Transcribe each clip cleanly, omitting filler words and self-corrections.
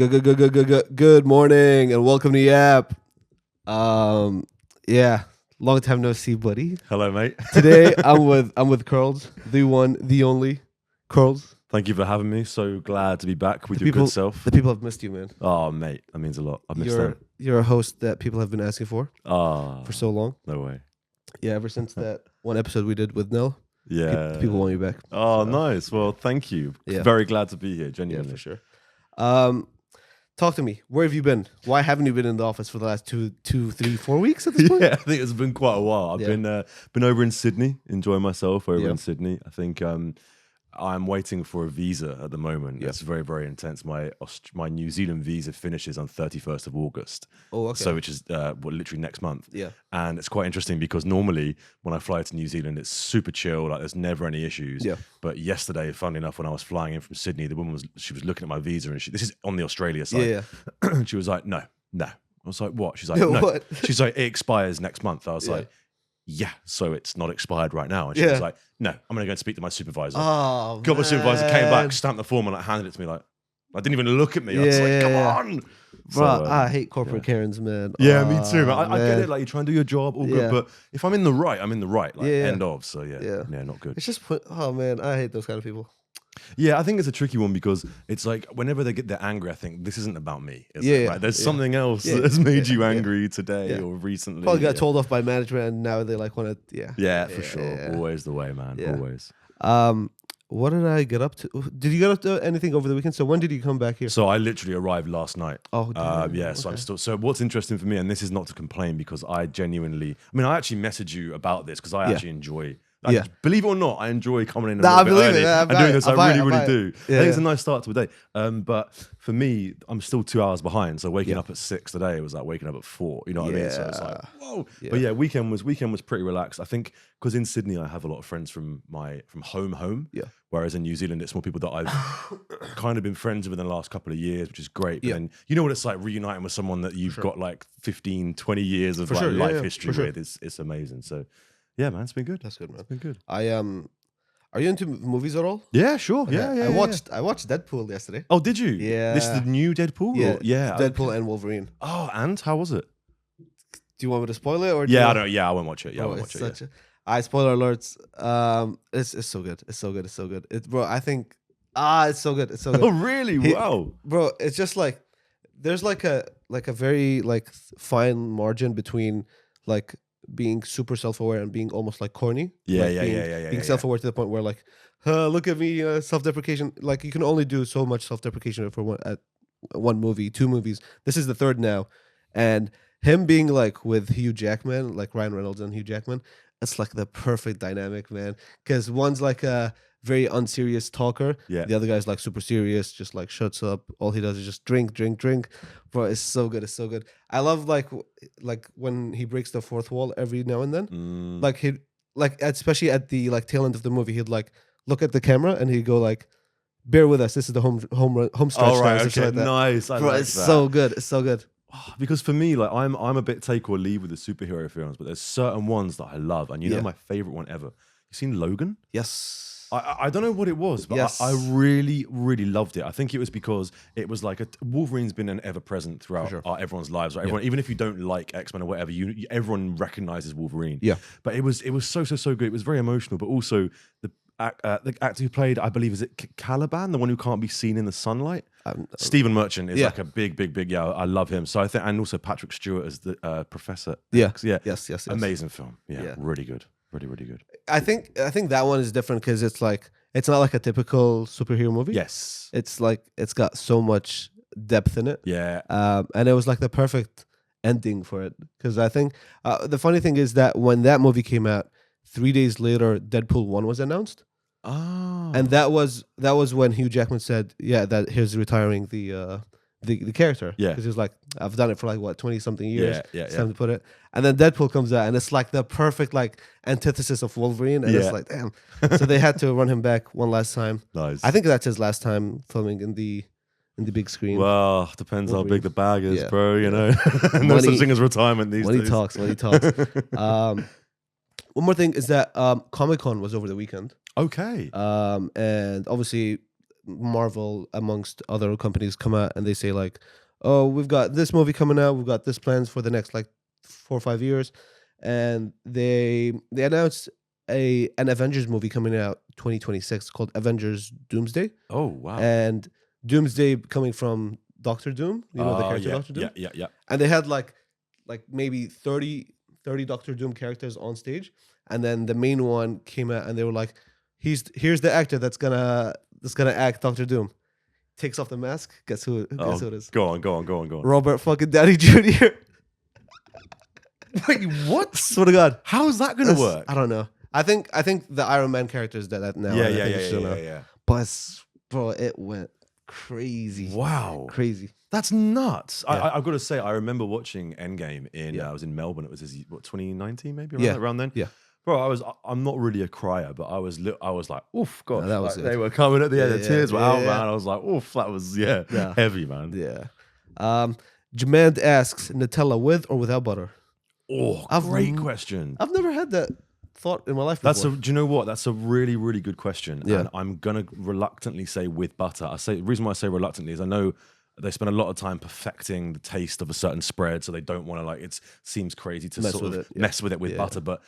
Good morning and welcome to YAP. Yeah, long time no see, buddy. Hello, mate. Today I'm with Curls, the one, the only Curls. Thank you for having me. So glad to be back with your good self. The people have missed you, man. Oh, mate, that means a lot. I've missed them. You're a host that people have been asking for so long. No way. Yeah, ever since that one episode we did with Nell. Yeah, people want you back. Oh, so. Nice. Well, thank you. Yeah. Very glad to be here. Genuinely, yeah, for sure. Talk to me. Where have you been? Why haven't you been in the office for the last 2, 3, 4 weeks at this point? Yeah, I think it's been quite a while. I've been over in Sydney, enjoying myself over in Sydney. I think I'm waiting for a visa at the moment. It's very, very intense. My New Zealand visa finishes on 31st of August. Oh, okay. So which is literally next month. Yeah. And it's quite interesting because normally when I fly to New Zealand, it's super chill. Like there's never any issues. Yeah. But yesterday, funnily enough, when I was flying in from Sydney, the woman was looking at my visa and this is on the Australia side. Yeah. She was like, no. I was like, what? She's like, no. What? She's like, it expires next month. I was like, yeah, so it's not expired right now. And she was like, no, I'm going to go and speak to my supervisor. Oh, got my supervisor, came back, stamped the form and handed it to me like, I didn't even look at me. I was like, come on. Bro, I hate corporate Karens, man. Yeah, me too, man. I get it. Like, you try and do your job, all good. But if I'm in the right, I'm in the right. Like, end of. So, yeah, not good. It's just, oh, man, I hate those kind of people. Yeah, I think it's a tricky one because it's like whenever they get they're angry, I think this isn't about me. Right? There's something else that has made you angry today or recently. Probably got told off by management and now they like want to, Yeah, for sure. Always the way, man. Always. What did I get up to? Did you get up to anything over the weekend? So when did you come back here? So I literally arrived last night. Oh, yeah. So I'm still. So what's interesting for me, and this is not to complain because I genuinely, I actually messaged you about this because I actually enjoy. Believe it or not, I enjoy coming in a little bit early and doing this. I really do. I think it's a nice start to the day. But for me, I'm still 2 hours behind. So waking up at 6 today, it was like waking up at 4. You know what I mean? So it's like, whoa. But yeah, weekend was pretty relaxed. I think because in Sydney, I have a lot of friends from home. Yeah. Whereas in New Zealand, it's more people that I've kind of been friends with in the last couple of years, which is great. But then you know what it's like reuniting with someone that you've got like 15, 20 years of life history with. It's amazing. So. Yeah, man, it's been good. That's good, man. It's been good. Are you into movies at all? Yeah, sure. Okay. Yeah. I watched Deadpool yesterday. Oh, did you? Yeah. This is the new Deadpool? Yeah. Deadpool and Wolverine. Oh, and how was it? Do you want me to spoil it or? I don't. Yeah, I won't watch it. Yeah, I won't watch it. Spoiler alerts. It's so good. It's so good. It's so good. Bro, I think it's so good. It's so good. Oh, really? Wow. Bro, it's just like there's like a very like fine margin between like being super self-aware and being almost like corny. Being self-aware to the point where like, look at me, self-deprecation. Like you can only do so much self-deprecation for one movie, 2 movies. This is the 3rd now, and him being like with Hugh Jackman, like Ryan Reynolds and Hugh Jackman, it's like the perfect dynamic, man. Because one's like a very unserious talker. Yeah. The other guy's like super serious, just like shuts up. All he does is just drink. Bro, it's so good. It's so good. I love like when he breaks the 4th wall every now and then. Like especially at the like tail end of the movie, he'd like look at the camera and he'd go like, "Bear with us. This is the home stretch." Oh, right, okay, like nice. Bro, like it's that. So good. It's so good. Because for me, like I'm a bit take or leave with the superhero films, but there's certain ones that I love, and you know my favorite one ever. You seen Logan? Yes. I don't know what it was, but I really, really loved it. I think it was because it was like Wolverine's been an ever-present throughout everyone's lives. Right? Everyone, even if you don't like X-Men or whatever, everyone recognizes Wolverine. Yeah. But it was so good. It was very emotional, but also the actor who played, I believe, is it Caliban, the one who can't be seen in the sunlight? Stephen Merchant is like a big. Yeah, I love him. So I think, and also Patrick Stewart as the Professor X. Yeah. Yes. Amazing film. Yeah. Really good. Really good. I think that one is different because it's like it's not like a typical superhero movie. Yes. It's like it's got so much depth in it. Yeah. And it was like the perfect ending for it because I think the funny thing is that when that movie came out, 3 days later, Deadpool 1 was announced. Oh. And that was when Hugh Jackman said, that he's retiring the character. Yeah. Because he was like, I've done it for like, 20-something years. Yeah. It's time to put it. And then Deadpool comes out, and it's like the perfect like antithesis of Wolverine. And it's like, damn. So they had to run him back one last time. Nice. I think that's his last time filming in the big screen. Well, depends Wolverine. How big the bag is, bro. You know, no such thing as retirement these days. When he talks. One more thing is that Comic-Con was over the weekend. Okay. And obviously Marvel amongst other companies come out and they say like, oh, we've got this movie coming out, we've got this plans for the next like 4 or 5 years, and they announced an Avengers movie coming out 2026 called Avengers Doomsday. Oh wow! And Doomsday coming from Doctor Doom, the character Doctor Doom. Yeah. And they had like maybe 30 Doctor Doom characters on stage, and then the main one came out and they were like, here's the actor that's gonna act Doctor Doom. Takes off the mask. Guess who it is? Go on. Robert fucking Downey Jr. Wait, what? Swear to God. How is that gonna work? I don't know. I think the Iron Man character is that now. Yeah. But bro, it went crazy. Wow. Crazy. That's nuts. Yeah. I've got to say, I remember watching Endgame I was in Melbourne. It was 2019 maybe around then. Yeah. Bro, I'm not really a crier, but I was like, oof, gosh, that was they were coming at the end. The tears were out, yeah. man. I was like, oof, that was heavy, man. Yeah. Jemand asks, Nutella with or without butter? Oh, great question. I've never had that thought in my life before. Do you know what? That's a really, really good question. Yeah. And I'm gonna reluctantly say with butter. The reason why I say reluctantly is I know they spend a lot of time perfecting the taste of a certain spread, so they don't want to it seems crazy to mess with it with butter, but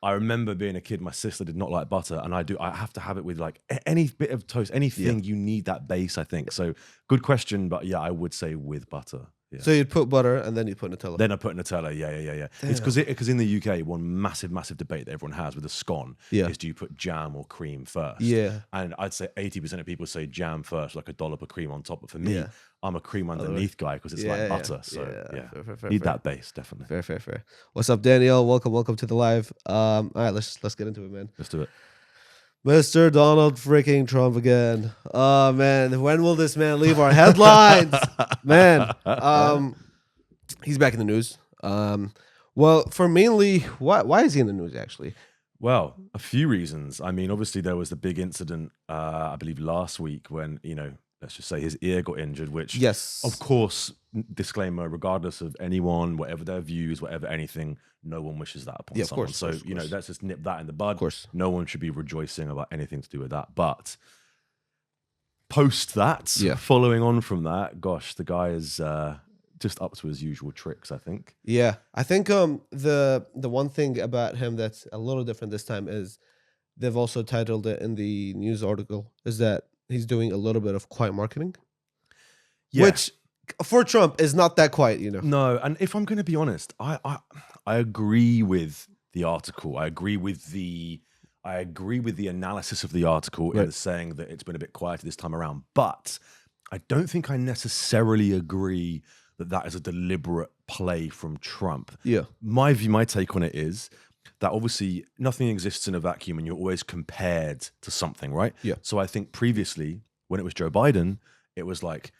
I remember being a kid, my sister did not like butter, and I have to have it with like any bit of toast, anything you need that base, I think. So good question, but yeah, I would say with butter. Yeah. So you'd put butter and then you'd put Nutella. Then I put Nutella, yeah. Damn. It's because in the UK, one massive debate that everyone has with a scone is, do you put jam or cream first? Yeah. And I'd say 80% of people say jam first, like a dollop of cream on top. But for me, I'm a cream underneath guy because it's like butter. So fair. Need that base, definitely. Fair. What's up, Daniel? Welcome to the live. All right, let's get into it, man. Let's do it. Mr. Donald freaking Trump again. Oh man, when will this man leave our headlines? Man, he's back in the news. Well, for mainly, why is he in the news actually? Well, a few reasons. I mean, obviously there was the big incident, I believe last week when, let's just say his ear got injured, which, yes, of course, disclaimer, regardless of anyone, whatever their views, whatever anything, no one wishes that upon someone. Of course, so, let's just nip that in the bud. Of course. No one should be rejoicing about anything to do with that. But post that, following on from that, gosh, the guy is just up to his usual tricks, I think. Yeah. I think the one thing about him that's a little different this time is they've also titled it in the news article is that he's doing a little bit of quiet marketing. Yeah. Which for Trump is not that quiet, No, and if I'm going to be honest, I agree with the article. I agree with the analysis of the article in saying that it's been a bit quieter this time around. But I don't think I necessarily agree that is a deliberate play from Trump. Yeah. My take on it is that obviously nothing exists in a vacuum and you're always compared to something, right? Yeah. So I think previously, when it was Joe Biden, it was like,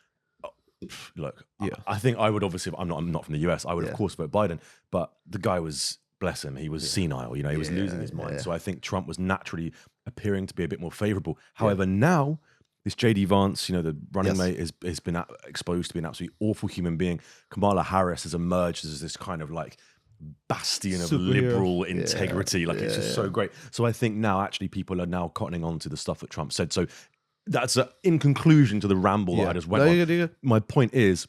look, I think I would obviously, I'm not from the US, I would of course vote Biden, but the guy was, bless him, he was senile, he was losing his mind. So I think Trump was naturally appearing to be a bit more favorable. However, now, this JD Vance, the running mate, has been exposed to be an absolutely awful human being. Kamala Harris has emerged as this kind of like bastion of liberal integrity. It's just so great. So I think now actually people are now cottoning on to the stuff that Trump said. So that's in conclusion to the ramble that I just went on. My point is,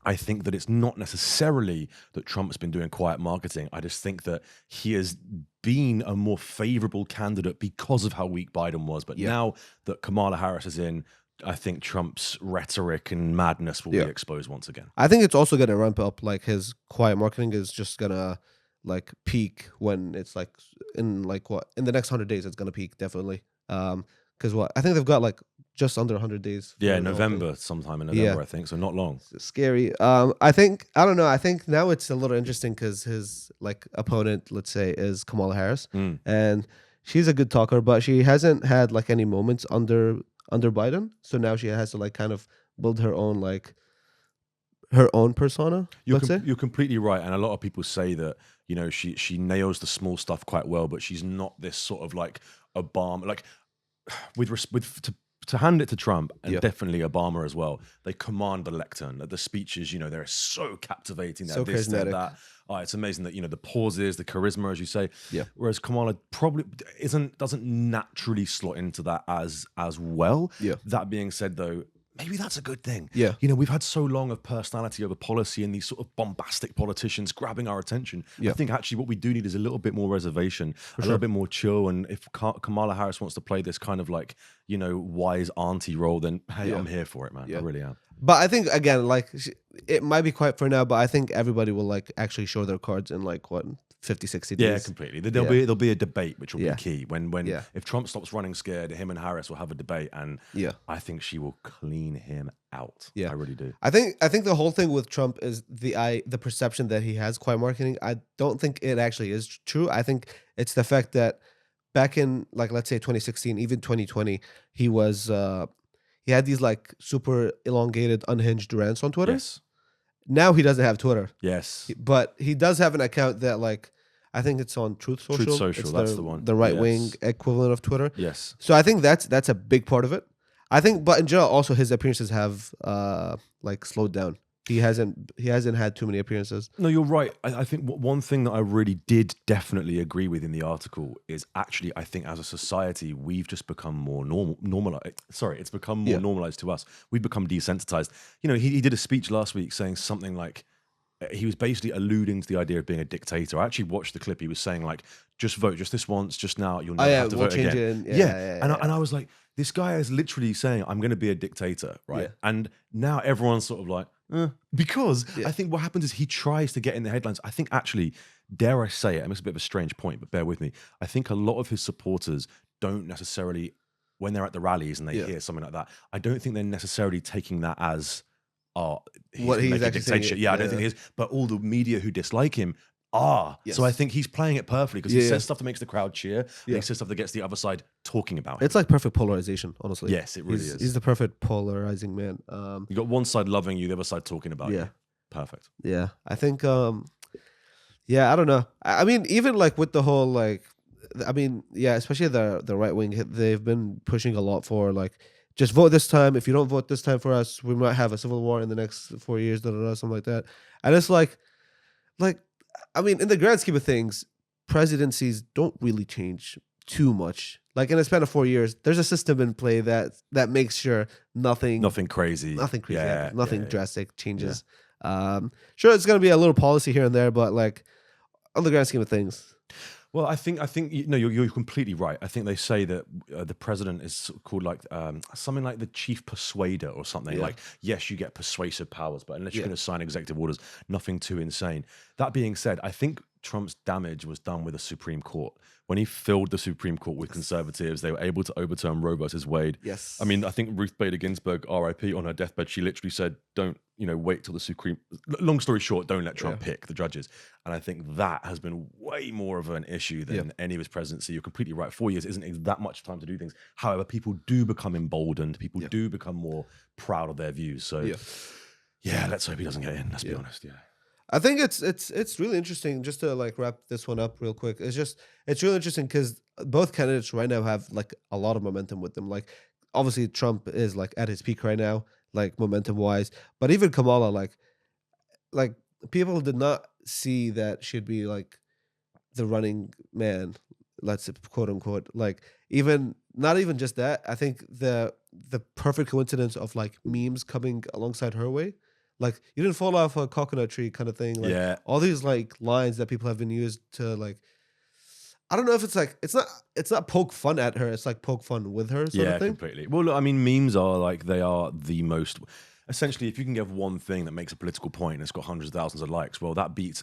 I think that it's not necessarily that Trump's been doing quiet marketing. I just think that he has been a more favorable candidate because of how weak Biden was. But now that Kamala Harris is in, I think Trump's rhetoric and madness will be exposed once again. I think it's also going to ramp up. Like his quiet marketing is just going to like peak when it's like in the next 100 days, it's going to peak definitely. Because I think they've got like just under 100 days. November, sometime in November, I think. So not long. It's scary. I don't know. I think now it's a little interesting because his like opponent, let's say, is Kamala Harris, and she's a good talker, but she hasn't had like any moments under Biden. So now she has to like kind of build her own persona. You're completely right, and a lot of people say that she nails the small stuff quite well, but she's not this sort of like Obama like to hand it to Trump and definitely Obama as well, they command the lectern. The speeches, they're so captivating. So charismatic. That. Oh, it's amazing that the pauses, the charisma, as you say. Yeah. Whereas Kamala probably doesn't naturally slot into that as well. Yeah. That being said, though, maybe that's a good thing. Yeah. We've had so long of personality over policy and these sort of bombastic politicians grabbing our attention. Yeah. I think actually what we do need is a little bit more reservation, little bit more chill. And if Kamala Harris wants to play this kind of like, wise auntie role, then hey, I'm here for it, man. I really am. But I think, again, like, it might be quiet for now, but I think everybody will like actually show their cards in like 50, 60 days. Yeah, completely. There'll be a debate, which will be key. When if Trump stops running scared, him and Harris will have a debate, and I think she will clean him out. Yeah, I really do. I think the whole thing with Trump is the perception that he has quiet marketing. I don't think it actually is true. I think it's the fact that back in, like, let's say 2016, even 2020, he was he had these like super elongated, unhinged rants on Twitter. Yes. Now he doesn't have Twitter. Yes. But he does have an account that, like, I think it's on Truth Social. Truth Social, it's that's the one. The right-wing equivalent of Twitter. Yes. So I think that's a big part of it. I think, but in general, also his appearances have like slowed down. He hasn't had too many appearances. No, you're right. I think one thing that I really did definitely agree with in the article is actually, I think as a society, we've just become more normalized. Sorry, it's become more normalized to us. We've become desensitized. He did a speech last week saying something like, he was basically alluding to the idea of being a dictator. I actually watched the clip. He was saying like, just vote, just this once, just now, you'll never have to vote again. And I was like, this guy is literally saying, I'm going to be a dictator, right? Yeah. And now everyone's sort of like, because I think what happens is he tries to get in the headlines. I think actually, dare I say it, it makes a bit of a strange point, but bear with me. I think a lot of his supporters don't necessarily, when they're at the rallies and they hear something like that, I don't think they're necessarily taking that as, what he's actually saying. I don't think he is. But all the media who dislike him are. Yes. So I think he's playing it perfectly because he says stuff that makes the crowd cheer. And he says stuff that gets the other side talking about him. It's like perfect polarization, honestly. Yes, it really is. He's the perfect polarizing man. You got one side loving you, the other side talking about you. Perfect. Yeah, I think. I don't know. I mean, even like with the whole like, especially the right wing, they've been pushing a lot for like, just vote this time. If you don't vote this time for us, we might have a civil war in the next 4 years, something like that. And it's like, I mean, in the grand scheme of things, presidencies don't really change too much. Like in a span of 4 years, there's a system in play that makes sure nothing crazy, nothing drastic changes. Yeah. Sure, it's going to be a little policy here and there, but like on the grand scheme of things. Well, I think you're completely right. I think they say that the president is called like something like the chief persuader or something. Yeah. Like, yes, you get persuasive powers, but unless you're going to sign executive orders, nothing too insane. That being said, I think Trump's damage was done with the Supreme Court. When he filled the Supreme Court with conservatives, they were able to overturn Roe versus Wade. Yes. I mean, I think Ruth Bader Ginsburg, RIP, on her deathbed, she literally said, don't, wait till the Supreme... Long story short, don't let Trump pick the judges. And I think that has been way more of an issue than any of his presidency. You're completely right. 4 years isn't that much time to do things. However, people do become emboldened. People do become more proud of their views. So, let's hope he doesn't get in. Let's be honest. Yeah. I think it's really interesting, just to like wrap this one up real quick. It's really interesting because both candidates right now have like a lot of momentum with them. Like obviously Trump is like at his peak right now, like momentum wise, but even Kamala, like people did not see that she'd be like the running man, let's say, quote unquote. Like not even just that. I think the perfect coincidence of like memes coming alongside her way. Like, you didn't fall off a coconut tree kind of thing. Like, all these like lines that people have been used to like, I don't know if it's like, it's not poke fun at her. It's like poke fun with her sort of thing. Completely. Well, look, I mean, memes are like, they are the most, essentially, if you can give one thing that makes a political point and it's got hundreds of thousands of likes, well, that beats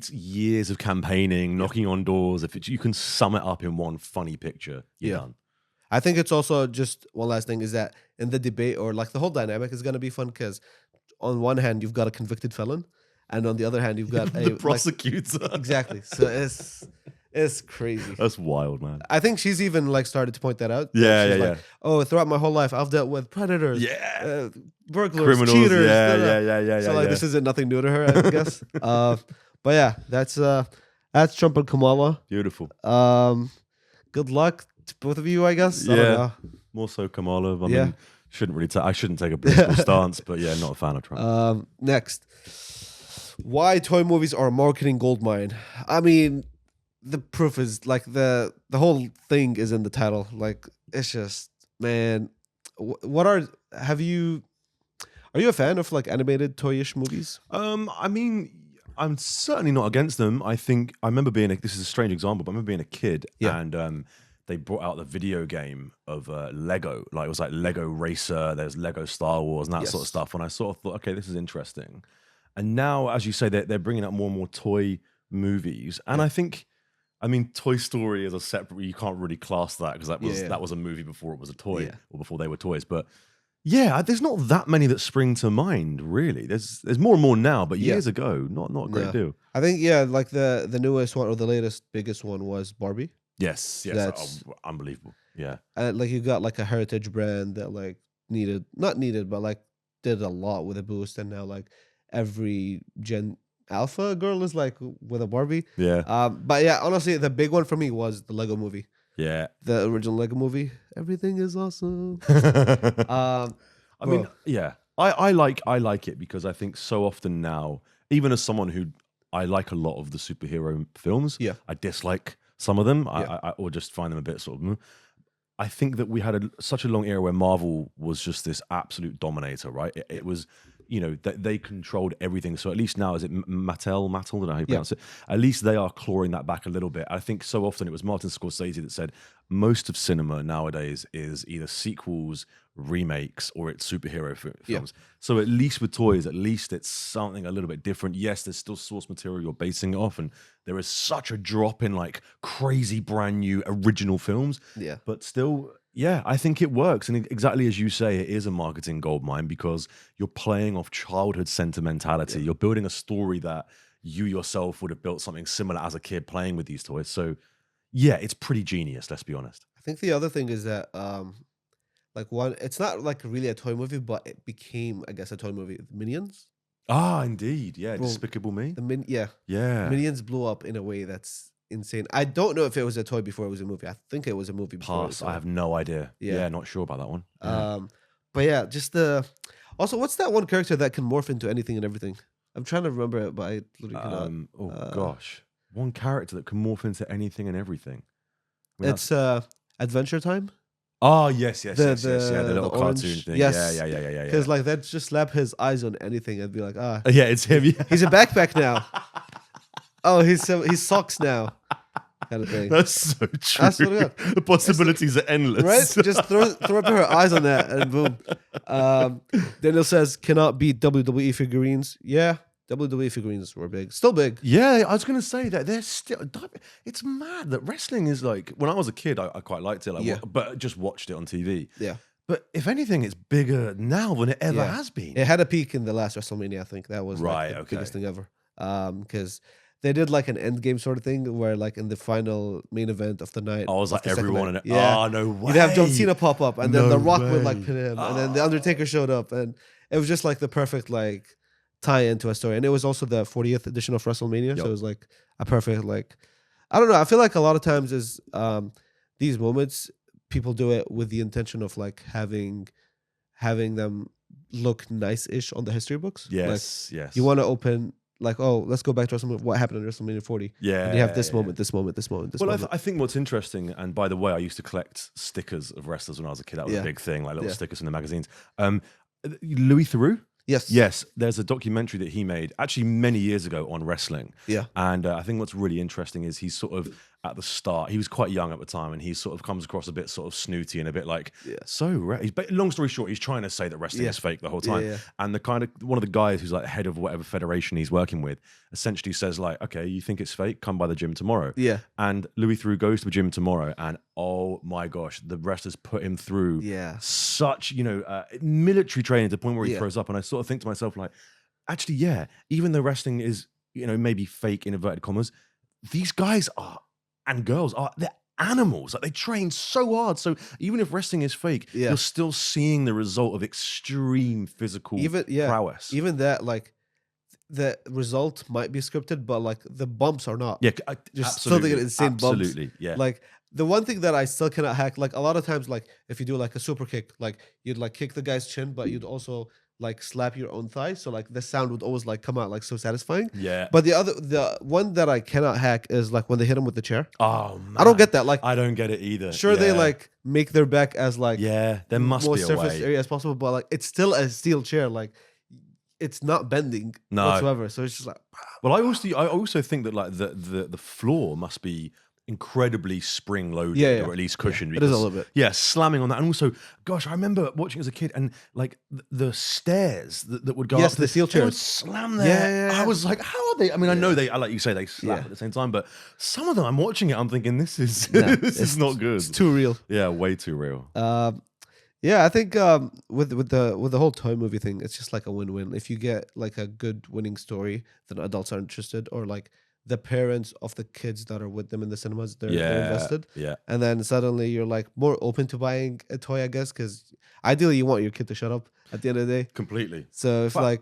years of campaigning, knocking on doors. If you can sum it up in one funny picture, you're done. I think it's also just one last thing is that in the debate, or like the whole dynamic is going to be fun because on one hand, you've got a convicted felon, and on the other hand, you've got the prosecutor. Like, exactly. So it's crazy. That's wild, man. I think she's even like started to point that out. Yeah, she's like, oh, throughout my whole life, I've dealt with predators, burglars, criminals, cheaters. Yeah. So like, this isn't nothing new to her, I guess. But yeah, that's Trump and Kamala. Beautiful. Good luck to both of you, I guess. Yeah. I don't know. More so Kamala. I mean, I shouldn't take a political stance, but yeah, not a fan of Trump. Next, why toy movies are a marketing goldmine. I mean, the proof is like the whole thing is in the title. Like, it's just, man, are you a fan of like animated toyish movies? I mean, I'm certainly not against them. I remember this is a strange example, but I remember being a kid and they brought out the video game of Lego. Like, it was like Lego Racer, there's Lego Star Wars and that sort of stuff. And I sort of thought, okay, this is interesting. And now, as you say, they're bringing out more and more toy movies. And I mean, Toy Story is a separate, you can't really class that because that was a movie before it was a toy or before they were toys. But yeah, there's not that many that spring to mind, really. There's more and more now, but years ago, not a great deal. I think, like the newest one or the latest, biggest one was Barbie. Yes, that's unbelievable. Yeah. Like, you got like a heritage brand that like not needed, but like did a lot with a boost. And now like every Gen Alpha girl is like with a Barbie. Yeah. But yeah, honestly, the big one for me was the Lego movie. Yeah. The original Lego movie. Everything is awesome. I mean, yeah. I like it because I think so often now, even as someone who I like a lot of the superhero films, I dislike some of them. I or just find them a bit sort of. I think that we had such a long era where Marvel was just this absolute dominator, right? It was, they controlled everything. So at least now, is it Mattel? I don't know how you pronounce it. At least they are clawing that back a little bit. I think so often it was Martin Scorsese that said most of cinema nowadays is either sequels, remakes, or it's superhero films. So at least with toys, at least it's something a little bit different. Yes, there's still source material you're basing it off, and there is such a drop in like crazy brand new original films. Yeah. But still, yeah, I think it works. And exactly as you say, it is a marketing goldmine because you're playing off childhood sentimentality. You're building a story that you yourself would have built something similar as a kid playing with these toys. So yeah, it's pretty genius, let's be honest. I think the other thing is that it's not like really a toy movie, but it became, I guess, a toy movie. Minions. Ah, indeed. Yeah, bro, Despicable Me. Yeah. Minions blew up in a way that's insane. I don't know if it was a toy before it was a movie. I think it was a movie before. Pass. I have no idea. Yeah, not sure about that one. But yeah, just also, what's that one character that can morph into anything and everything? I'm trying to remember it, but I literally cannot. Gosh. One character that can morph into anything and everything. I mean, it's Adventure Time. Oh, yes. Yeah, the little cartoon thing. Yes. Yeah. Because like they'd just slap his eyes on anything and be like, yeah, it's him. Yeah. He's a backpack now. Oh, he's socks now. Kind of thing. That's so true. The possibilities are endless. Right? Just throw up her eyes on that and boom. Daniel says, cannot beat WWE figurines. Yeah. WWE figurines were big. Still big. Yeah, I was going to say that they're still... It's mad that wrestling is like... When I was a kid, I quite liked it, but just watched it on TV. Yeah. But if anything, it's bigger now than it ever has been. It had a peak in the last WrestleMania, I think. That was the biggest thing ever. Because they did like an end game sort of thing where like in the final main event of the night... I was like everyone in it. Yeah. Oh, no way. You'd have John Cena pop up and then The Rock would like pin him. And then The Undertaker showed up. And it was just like the perfect like... tie into a story, and it was also the 40th edition of WrestleMania, so it was like a perfect like, I don't know. I feel like a lot of times is these moments people do it with the intention of like having them look nice-ish on the history books. Yes. You want to open like, oh, let's go back to WrestleMania. What happened in WrestleMania 40? Yeah, and you have this moment, this moment, this moment, this moment. I think what's interesting, and by the way, I used to collect stickers of wrestlers when I was a kid. That was a big thing, like little stickers from the magazines. Louis Theroux. Yes. There's a documentary that he made actually many years ago on wrestling. Yeah. And I think what's really interesting is he's sort of at the start, he was quite young at the time, and he sort of comes across a bit sort of snooty and a bit like, long story short, he's trying to say that wrestling is fake the whole time. Yeah. And the kind of, one of the guys who's like head of whatever federation he's working with essentially says like, okay, you think it's fake? Come by the gym tomorrow. Yeah. And Louis Theroux goes to the gym tomorrow, and oh my gosh, the wrestlers put him through such, military training to the point where he throws up. And I sort of think to myself like, actually, even though wrestling is, maybe fake in inverted commas, these guys are, and girls are, they're animals. Like they train so hard. So even if wrestling is fake, you're still seeing the result of extreme physical prowess. Even that, like, the result might be scripted, but like the bumps are not. Yeah, just still get insane bumps. Absolutely, yeah. Like the one thing that I still cannot hack, like a lot of times, like if you do like a super kick, like you'd like kick the guy's chin, but you'd also like slap your own thigh, so like the sound would always like come out like so satisfying. Yeah. But the one that I cannot hack is like when they hit him with the chair. Oh man, I don't get that. Like I don't get it either. Sure, they like make their back as like there must more be a surface way area as possible, but like it's still a steel chair. Like it's not bending whatsoever. So it's just like. Well, I also think that like the floor must be incredibly spring loaded or at least cushioned. It is a little bit. Yeah, slamming on that. And also, gosh, I remember watching as a kid and like the stairs that would go up. Yes, the steel chairs. They would slam there. Yeah. I was like, how are they? I mean, I know they, like you say, they slap at the same time, but some of them, I'm watching it, I'm thinking, this is this is not good. It's too real. Yeah, way too real. Yeah, I think with the whole toy movie thing, it's just like a win-win. If you get like a good winning story, then adults are interested, or like the parents of the kids that are with them in the cinemas, they're invested. Yeah. And then suddenly you're like more open to buying a toy, I guess, because ideally you want your kid to shut up at the end of the day. Completely. So if I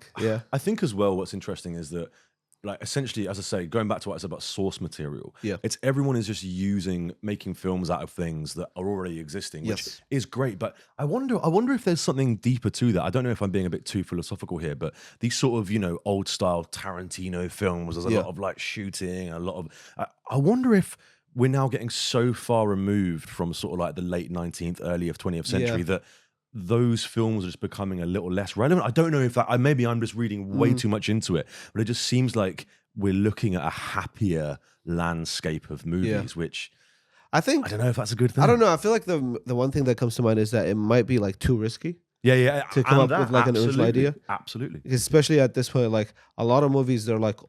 think as well, what's interesting is that like essentially, as I say, going back to what I said about source material, it's everyone is just making films out of things that are already existing, which is great. But I wonder if there's something deeper to that. I don't know if I'm being a bit too philosophical here, but these sort of, old style Tarantino films, there's a lot of like shooting, a lot of, I wonder if we're now getting so far removed from sort of like the late 19th, early of 20th century that those films are just becoming a little less relevant. I don't know if that, maybe I'm just reading way too much into it, but it just seems like we're looking at a happier landscape of movies, which I don't know if that's a good thing. I don't know. I feel like the one thing that comes to mind is that it might be like too risky. To come up with like an original idea. Absolutely. Especially at this point, like a lot of movies, they're like,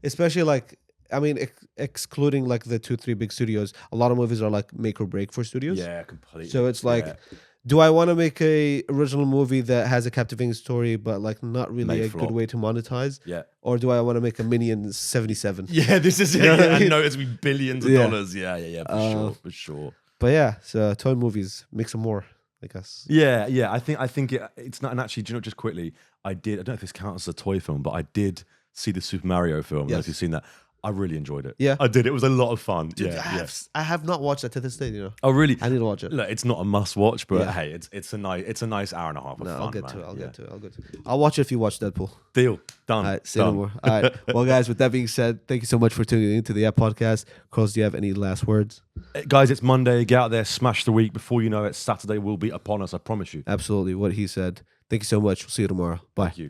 especially like, I mean, excluding like the 2-3 big studios, a lot of movies are like make or break for studios. Yeah, completely. So it's like, do I want to make a original movie that has a captivating story, but like not really good way to monetize? Yeah. Or do I want to make a Minions 77? Yeah, this is it. I know it's be billions of dollars. Yeah, for sure. But yeah, so toy movies, make some more, I guess. Yeah. I think it's not. And actually, do you know, just quickly, I don't know if this counts as a toy film, but I did see the Super Mario film. I don't know if you've seen that. I really enjoyed it. Yeah, I did. It was a lot of fun. Dude, I have not watched that to this day. Oh, really? I need to watch it. Look, it's not a must watch, but hey, it's a nice hour and a half of fun. I'll get to it. I'll get to it. I'll watch it if you watch Deadpool. Deal. Done. All right, say no more. All right. Well, guys, with that being said, thank you so much for tuning into the YAP podcast. Carlos, do you have any last words? Guys, it's Monday. Get out there, smash the week. Before you know it, Saturday will be upon us. I promise you. Absolutely. What he said. Thank you so much. We'll see you tomorrow. Bye. Thank you.